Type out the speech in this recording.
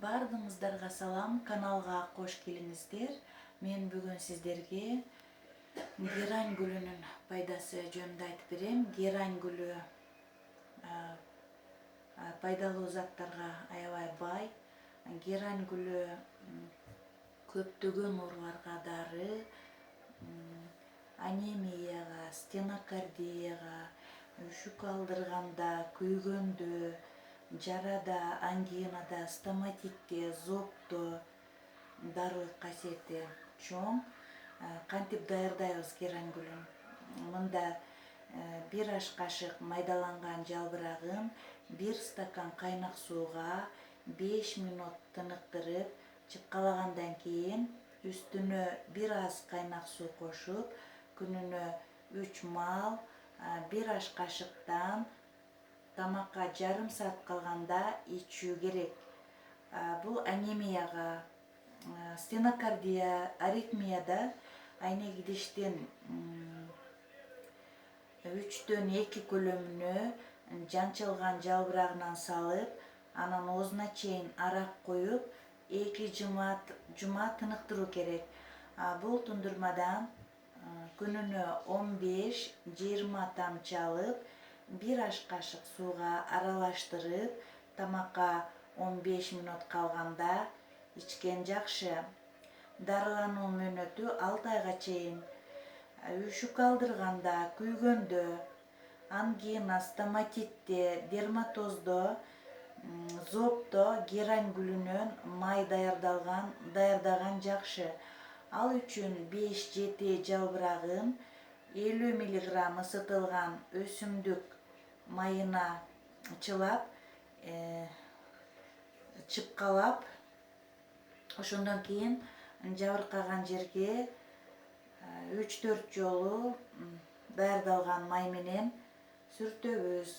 Бардыңыздарга салам, каналга кош келиңиздер. Мен бүгүн сиздерге герань гүлүнүн пайдасы жөнүндө айтып берем. Герань гүлү пайдалуу заттарга аябай бай. Герань гүлү көптөгөн ооруларга дары, анемияга, стенокардияга, үшүк алдырганда, күйгөндө, жарада, ангинада, стоматитте, зобто дарылык касиети чоң. Кантип даярдайбыз герань гүлүн? Мында 1 аш кашык майдаланган жалбырагын 1 стакан кайнак сууга 5 минут тыныктырып, чыккалагандан кийин үстүнө бир аз кайнак суу кошуп, күнүнө 3 маал 1 аш кашыктан тамакка жарым саат калганда ичүү керек. Бул анемияга, стенокардия, аритмияда айнек идиштин 3-төн 2 көлөмүнө жанчылган жалбырагынан салып, анан оозуна чейин арак коюп, 2 жума тыныктыруу керек. Бул тундурмадан күнүнө 15-20 тамчы алып, 1 аш кашык сууга аралаштырып, тамакка 15 минут калганда ичкен жакшы. Дарылануу мөөнөтү 6 айга чейин. Үшүк алдырганда, күйгөндө, ангина, стоматитте, дерматоздо, зобто герань гүлүнөн май даярдаган жакшы. Ал үчүн 5-7 жалбырагын 50 мг ысытылган өсүмдүк майына чылап, чыпкалап, ошондон кийин жабыркаган жерге 3-4 жолу даярдалган май менен сүртөбүз.